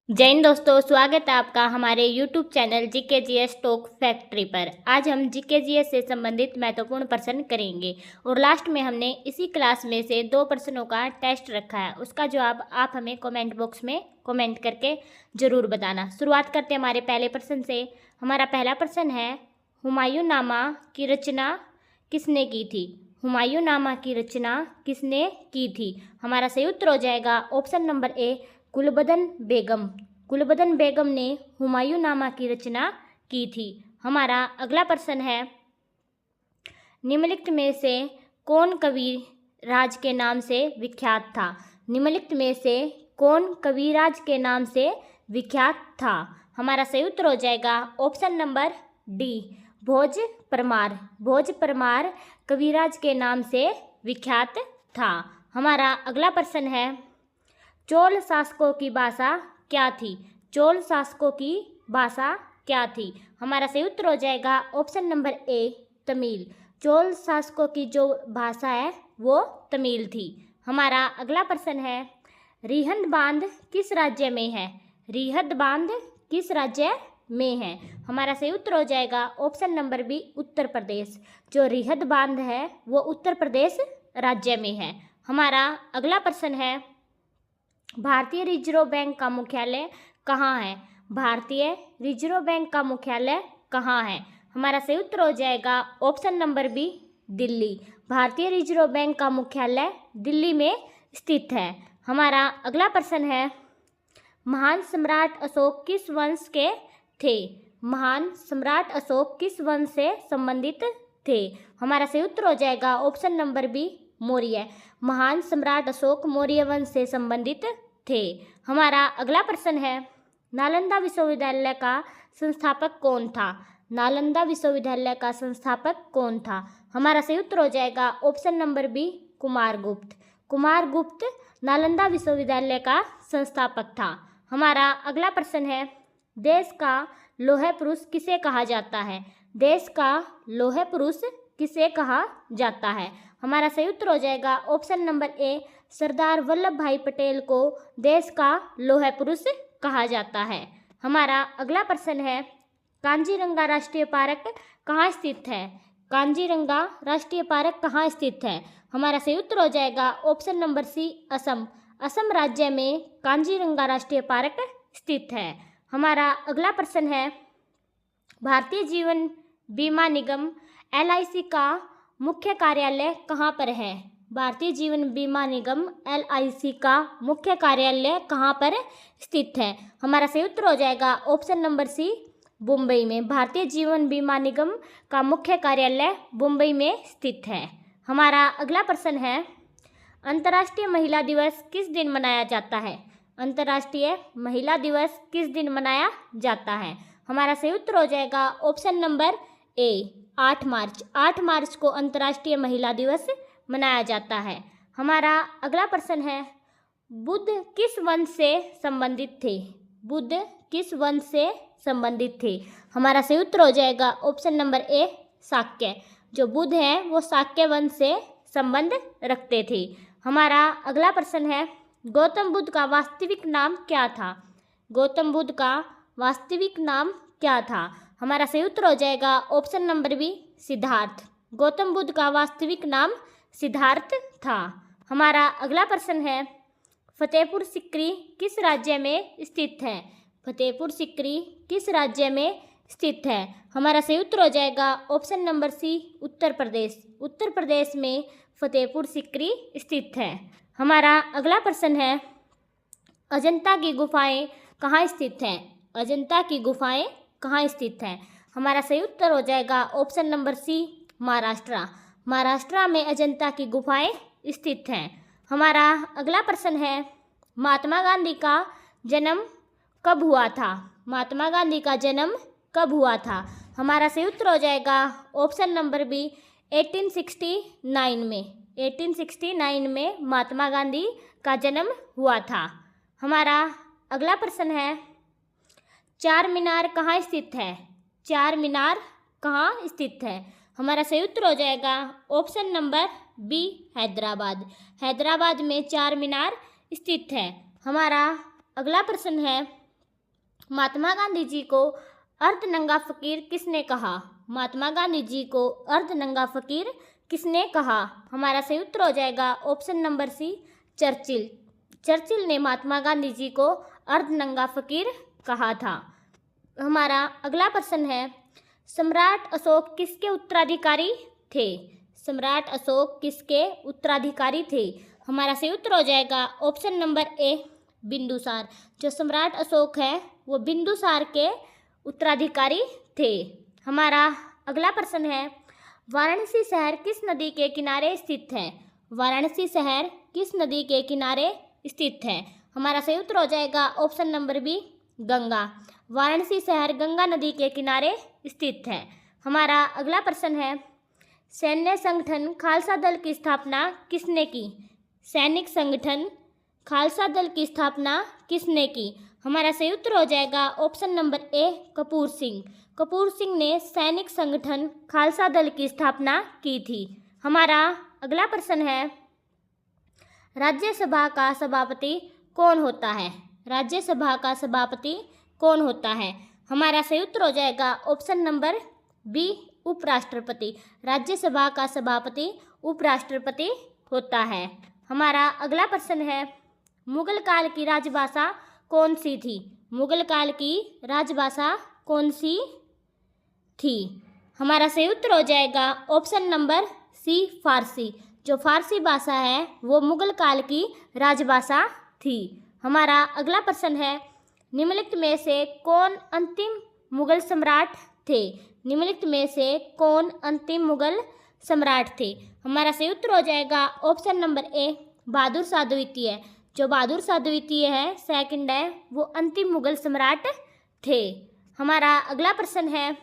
जय हिंद दोस्तों, स्वागत है आपका हमारे YouTube channel GKGS talk factory पर। आज हम GKGS से संबंधित महत्वपूर्ण प्रश्न करेंगे और लास्ट में हमने इसी क्लास में से 2 प्रश्नों का टेस्ट रखा है। उसका जवाब आप हमें कमेंट बॉक्स में कमेंट करके ज़रूर बताना। शुरुआत करते हैं हमारे पहले प्रश्न से। हमारा पहला प्रश्न है, हुमायूंनामा की रचना किसने की थी? हुमायूंनामा की रचना किसने की थी? हमारा सही उत्तर हो जाएगा ऑप्शन नंबर ए, गुलबदन बेगम। गुलबदन बेगम ने हुमायूंनामा की रचना की थी। हमारा अगला प्रश्न है, निम्नलिखित में से कौन कविराज के नाम से विख्यात था? निम्नलिखित में से कौन कविराज के नाम से विख्यात था? हमारा सही उत्तर हो जाएगा ऑप्शन नंबर डी, भोज परमार। भोज परमार कविराज के नाम से विख्यात था। हमारा अगला प्रश्न है, चोल शासकों की भाषा क्या थी? चोल शासकों की भाषा क्या थी? हमारा सही उत्तर हो जाएगा option number A, Tamil. Chola शासकों की जो भाषा है वो तमिल थी। हमारा अगला प्रश्न है, रिहंद बांध किस राज्य में है? रिहंद बांध किस राज्य में है? हमारा सही उत्तर हो जाएगा option number B, Uttar Pradesh. जो रिहंद बांध है वो उत्तर प्रदेश राज्य में है। हमारा अगला प्रश्न है, भारतीय रिजर्व बैंक का मुख्यालय कहाँ है? भारतीय रिजर्व बैंक का मुख्यालय कहाँ है? हमारा सही उत्तर हो जाएगा ऑप्शन नंबर बी, दिल्ली। भारतीय रिजर्व बैंक का मुख्यालय दिल्ली में स्थित है। हमारा अगला प्रश्न है, महान सम्राट अशोक किस वंश के थे? महान सम्राट अशोक किस वंश से संबंधित थे? हमारा सही उत्तर हो जाएगा ऑप्शन नंबर बी, मौर्य। महान सम्राट अशोक मौर्य वंश से संबंधित थे। हमारा अगला प्रश्न है, नालंदा विश्वविद्यालय का संस्थापक कौन था? नालंदा विश्वविद्यालय का संस्थापक कौन था? हमारा सही उत्तर हो जाएगा option number B, Kumaragupta. Kumaragupta Nalanda विश्वविद्यालय का संस्थापक था। हमारा अगला प्रश्न है, देश का लौह पुरुष किसे कहा जाता है? देश का लौह पुरुष किसे कहा जाता है? हमारा सही उत्तर हो जाएगा option number A, Sardar Vallabh भाई पटेल को देश का लौह पुरुष कहा जाता है। हमारा अगला प्रश्न है, कांजीरंगा राष्ट्रीय पार्क कहाँ स्थित है? कांजीरंगा राष्ट्रीय पार्क कहाँ स्थित है? हमारा सही उत्तर हो जाएगा option number C, Assam. Assam राज्य में कांजीरंगा राष्ट्रीय पार्क स्थित है। हमारा अगला प्रश्न है, भारतीय जीवन बीमा निगम LIC का मुख्य कार्यालय कहाँ पर है? भारतीय जीवन बीमा निगम LIC का मुख्य कार्यालय कहाँ पर स्थित है? हमारा सही उत्तर हो जाएगा ऑप्शन नंबर सी, मुंबई में। भारतीय जीवन बीमा निगम का मुख्य कार्यालय मुंबई में स्थित है। हमारा अगला प्रश्न है, अंतर्राष्ट्रीय महिला दिवस किस दिन मनाया जाता है? अंतर्राष्ट्रीय महिला दिवस किस दिन मनाया जाता है? हमारा सही उत्तर हो जाएगा ऑप्शन नंबर ए, 8 मार्च। 8 मार्च को अंतर्राष्ट्रीय महिला दिवस मनाया जाता है। हमारा अगला प्रश्न है, बुद्ध किस वंश से संबंधित थे? बुद्ध किस वंश से संबंधित थे? हमारा सही उत्तर हो जाएगा ऑप्शन नंबर ए, शाक्य। जो बुद्ध हैं वो शाक्य वंश से संबंध रखते थे। हमारा अगला प्रश्न है, गौतम बुद्ध का वास्तविक नाम क्या था? गौतम बुद्ध का वास्तविक नाम क्या था? हमारा सही उत्तर हो जाएगा option number B, Siddhartha. Gautam Buddha का वास्तविक नाम सिद्धार्थ था। हमारा अगला प्रश्न है, फतेहपुर सिकरी किस राज्य में स्थित है? फतेहपुर सिकरी किस राज्य में स्थित है? हमारा सही उत्तर हो जाएगा ऑप्शन नंबर सी, उत्तर प्रदेश। उत्तर प्रदेश में फतेहपुर सिकरी स्थित है। हमारा अगला प्रश्न है, अजंता की गुफाएं कहाँ स्थित हैं? अजंता की गुफाएं कहाँ स्थित हैं? हमारा सही उत्तर हो जाएगा option number C, Maharashtra. Maharashtra में अजंता की गुफाएं स्थित हैं। हमारा अगला प्रश्न है, महात्मा गांधी का जन्म कब हुआ था? महात्मा गांधी का जन्म कब हुआ था? हमारा सही उत्तर हो जाएगा ऑप्शन नंबर बी, 1869 में। 1869 में महात्मा गांधी का जन्म हुआ था। हमारा अगला प्रश्न है, चार मीनार कहाँ स्थित है? चार मीनार कहाँ स्थित है? हमारा सही उत्तर हो जाएगा option number B, Hyderabad. Hyderabad में चार मीनार स्थित है। हमारा अगला प्रश्न है, महात्मा गांधी जी को अर्धनंगा फकीर किसने कहा? महात्मा गांधी जी को अर्धनंगा फकीर किसने कहा? हमारा सही उत्तर हो जाएगा option number C, Churchill. Churchill ने महात्मा गांधी जी को अर्धनंगा फकीर कहा था। हमारा अगला प्रश्न है, सम्राट अशोक किसके उत्तराधिकारी थे? सम्राट अशोक किसके उत्तराधिकारी थे? हमारा सही उत्तर हो जाएगा ऑप्शन नंबर ए, बिंदुसार। जो सम्राट अशोक है वो बिंदुसार के उत्तराधिकारी थे। हमारा अगला प्रश्न है, वाराणसी शहर किस नदी के किनारे स्थित है? वाराणसी शहर किस नदी के किनारे स्थित है? हमारा सही उत्तर हो जाएगा option number B, Ganga. Varanasi शहर गंगा नदी के किनारे स्थित है। हमारा अगला प्रश्न है, सैन्य संगठन खालसा दल की स्थापना किसने की? सैनिक संगठन खालसा दल की स्थापना किसने की? हमारा सही उत्तर हो जाएगा option number A, Kapoor Singh. Kapoor Singh ने सैनिक संगठन खालसा दल की स्थापना की थी। हमारा अगला प्रश्न है, राज्यसभा का सभापति कौन होता है? राज्यसभा का सभापति कौन होता है? हमारा सही उत्तर हो जाएगा ऑप्शन नंबर बी, उपराष्ट्रपति। राज्यसभा का सभापति उपराष्ट्रपति होता है। हमारा अगला प्रश्न है, मुगल काल की राजभाषा कौन सी थी? मुगल काल की राजभाषा कौन सी थी? हमारा सही उत्तर हो जाएगा ऑप्शन नंबर सी, फारसी। जो फारसी भाषा है वो मुगल काल की राजभाषा थी। हमारा अगला प्रश्न है, निम्नलिखित में से कौन अंतिम मुगल सम्राट थे? निम्नलिखित में से कौन अंतिम मुगल सम्राट थे? हमारा सही उत्तर हो जाएगा option number A, Bahadur Shah द्वितीय। जो बहादुर शाह द्वितीय है, सेकंड है, वो अंतिम मुगल सम्राट थे। हमारा अगला प्रश्न है,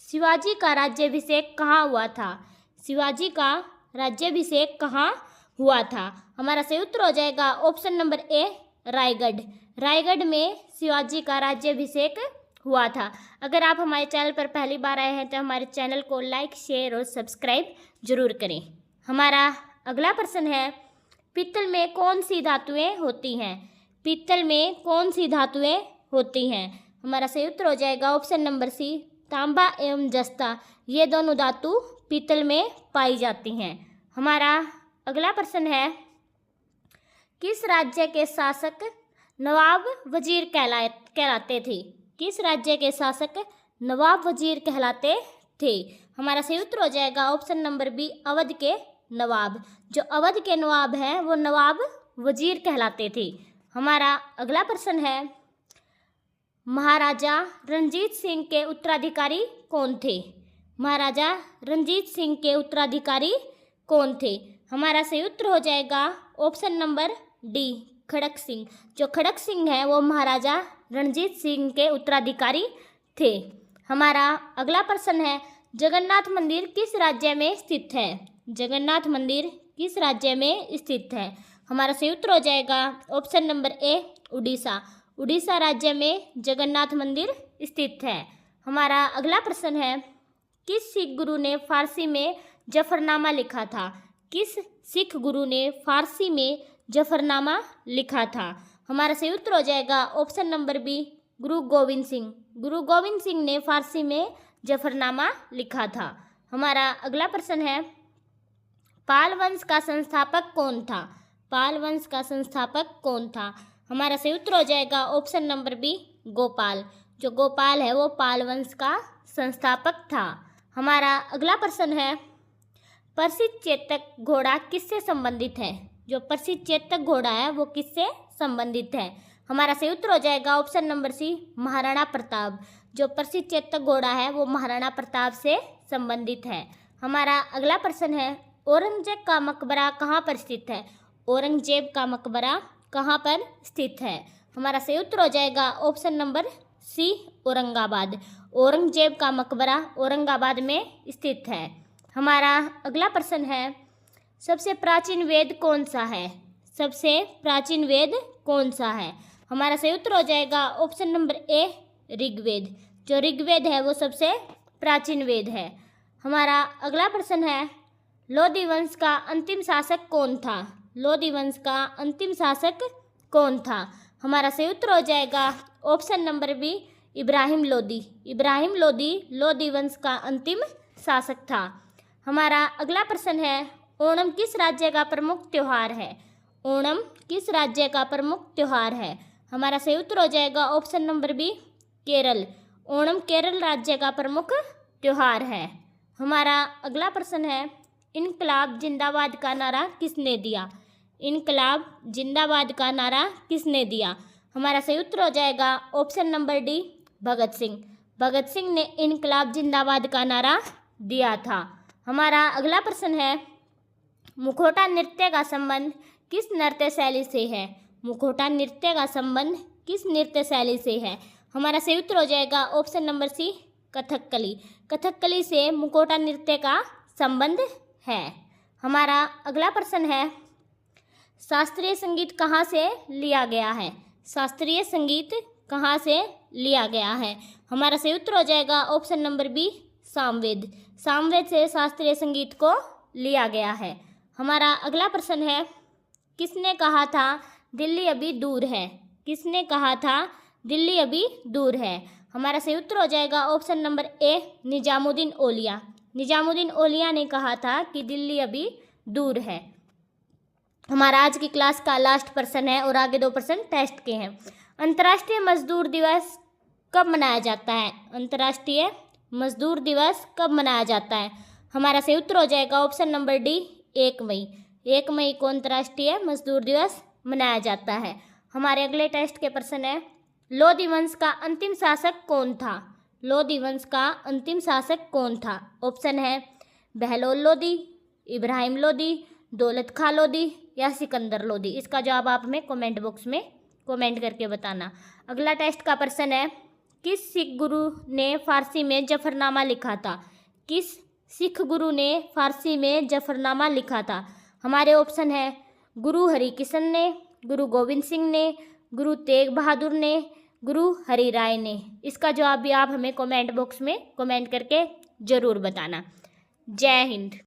शिवाजी का राज्याभिषेक कहाँ हुआ था? शिवाजी का राज्याभिषेक कहाँ हुआ था? हमारा सही उत्तर हो जाएगा option number A, Raigarh. Raigarh में शिवाजी का राज्याभिषेक हुआ था। अगर आप हमारे चैनल पर पहली बार आए हैं तो हमारे चैनल को लाइक, शेयर और सब्सक्राइब जरूर करें। हमारा अगला प्रश्न है, पीतल में कौन सी धातुएं होती हैं? पीतल में कौन सी धातुएं होती हैं? हमारा सही उत्तर हो जाएगा ऑप्शन नंबर सी, तांबा एवं जस्ता। ये दोनों धातु पीतल में पाई जाती हैं। हमारा अगला प्रश्न है, किस राज्य के शासक नवाब वजीर कहलाते थे? किस राज्य के शासक नवाब वजीर कहलाते थे? हमारा सही उत्तर हो जाएगा ऑप्शन नंबर बी, अवध के नवाब। जो अवध के नवाब हैं वो नवाब वजीर कहलाते थे। हमारा अगला प्रश्न है, महाराजा रणजीत सिंह के उत्तराधिकारी कौन थे? महाराजा रणजीत सिंह के उत्तराधिकारी कौन थे? हमारा सही उत्तर हो जाएगा ऑप्शन नंबर डी, खड़क सिंह। जो खड़क सिंह है वो महाराजा रणजीत सिंह के उत्तराधिकारी थे। हमारा अगला प्रश्न है, जगन्नाथ मंदिर किस राज्य में स्थित है? जगन्नाथ मंदिर किस राज्य में स्थित है? हमारा सही उत्तर हो जाएगा option number A, Orissa. Orissa राज्य में जगन्नाथ मंदिर स्थित है। हमारा अगला प्रश्न है, किस सिख गुरु ने फारसी में जफरनामा लिखा था? किस सिख गुरु ने फारसी में जफरनामा लिखा था? हमारा सही उत्तर हो जाएगा ऑप्शन नंबर बी, गुरु गोविंद सिंह। गुरु गोविंद सिंह ने फारसी में जफरनामा लिखा था। हमारा अगला प्रश्न है, पाल वंश का संस्थापक कौन था? पाल वंश का संस्थापक कौन था? हमारा सही उत्तर हो जाएगा ऑप्शन नंबर बी, गोपाल। जो गोपाल है वो पाल वंश का संस्थापक था। हमारा अगला प्रश्न है, प्रसिद्ध चेतक घोड़ा किससे संबंधित है? जो प्रसिद्ध चेतक घोड़ा है वो किससे संबंधित है? हमारा सही उत्तर हो जाएगा option number C, Maharana Pratap. जो प्रसिद्ध चेतक घोड़ा है वो महाराणा प्रताप से संबंधित है। हमारा अगला प्रश्न है, औरंगजेब का मकबरा कहाँ पर स्थित है? औरंगजेब का मकबरा कहाँ पर स्थित है? हमारा सही उत्तर हो जाएगा option number C, Aurangabad. Aurangzeb का मकबरा औरंगाबाद में स्थित है। हमारा अगला प्रश्न है, सबसे प्राचीन वेद कौन सा है? सबसे प्राचीन वेद कौन सा है? हमारा सही उत्तर हो जाएगा ऑप्शन नंबर ए, ऋग्वेद। जो ऋग्वेद है वो सबसे प्राचीन वेद है। हमारा अगला प्रश्न है, लोधी वंश का अंतिम शासक कौन था? लोधी वंश का अंतिम शासक कौन था? हमारा सही उत्तर हो जाएगा option number B, Ibrahim Lodi. Ibrahim Lodi Lodi वंश का अंतिम शासक था। हमारा अगला प्रश्न है, ओणम किस राज्य का प्रमुख त्योहार है? ओणम किस राज्य का प्रमुख त्योहार है? हमारा सही उत्तर हो जाएगा option number B, Kerala. Onam Kerala राज्य का प्रमुख त्योहार है। हमारा अगला प्रश्न है, इनकलाब जिंदाबाद का नारा किसने दिया? इनकलाब जिंदाबाद का नारा किसने दिया? हमारा सही उत्तर हो जाएगा option number D, Bhagat Singh. Bhagat Singh ने इनकलाब जिंदाबाद का नारा दिया था। हमारा अगला प्रश्न है, मुखौटा नृत्य का संबंध किस नृत्य शैली से है? मुखौटा नृत्य का संबंध किस नृत्य शैली से है? हमारा सही उत्तर हो जाएगा option number C, Kathakali. Kathakali से मुखौटा नृत्य का संबंध है। हमारा अगला प्रश्न है, शास्त्रीय संगीत कहाँ से लिया गया है? शास्त्रीय संगीत कहाँ से लिया गया है? हमारा सही उत्तर हो जाएगा option number B, Samaveda. Samaveda से शास्त्रीय संगीत को लिया गया है। हमारा अगला प्रश्न है, किसने कहा था दिल्ली अभी दूर है? किसने कहा था दिल्ली अभी दूर है? हमारा सही उत्तर हो जाएगा ऑप्शन नंबर ए, निजामुद्दीन औलिया। निजामुद्दीन औलिया ने कहा था कि दिल्ली अभी दूर है। हमारा आज की क्लास का लास्ट प्रश्न है और आगे 2 प्रश्न टेस्ट के हैं। अंतर्राष्ट्रीय मजदूर दिवस कब मनाया जाता है? अंतर्राष्ट्रीय मजदूर दिवस कब मनाया जाता है? हमारा सही उत्तर हो जाएगा ऑप्शन नंबर डी, 1 मई। 1 मई को अंतर्राष्ट्रीय मजदूर दिवस मनाया जाता है। हमारे अगले टेस्ट के प्रश्न है, लोदी वंश का अंतिम शासक कौन था? लोदी वंश का अंतिम शासक कौन था? ऑप्शन है बहलोल लोदी, इब्राहिम लोदी, दौलत खां लोदी या सिकंदर लोदी। इसका जवाब आप हमें कमेंट बॉक्स में कमेंट करके बताना। अगला टेस्ट का प्रश्न है, किस सिख गुरु ने फारसी में जफरनामा लिखा था? किस सिख गुरु ने फारसी में जफरनामा लिखा था? हमारे ऑप्शन है गुरु हरिकृष्ण ने, गुरु गोविंद सिंह ने, गुरु तेग बहादुर ने, गुरु हरि राय ने। इसका जवाब भी आप हमें कमेंट बॉक्स में कमेंट करके ज़रूर बताना। जय हिंद।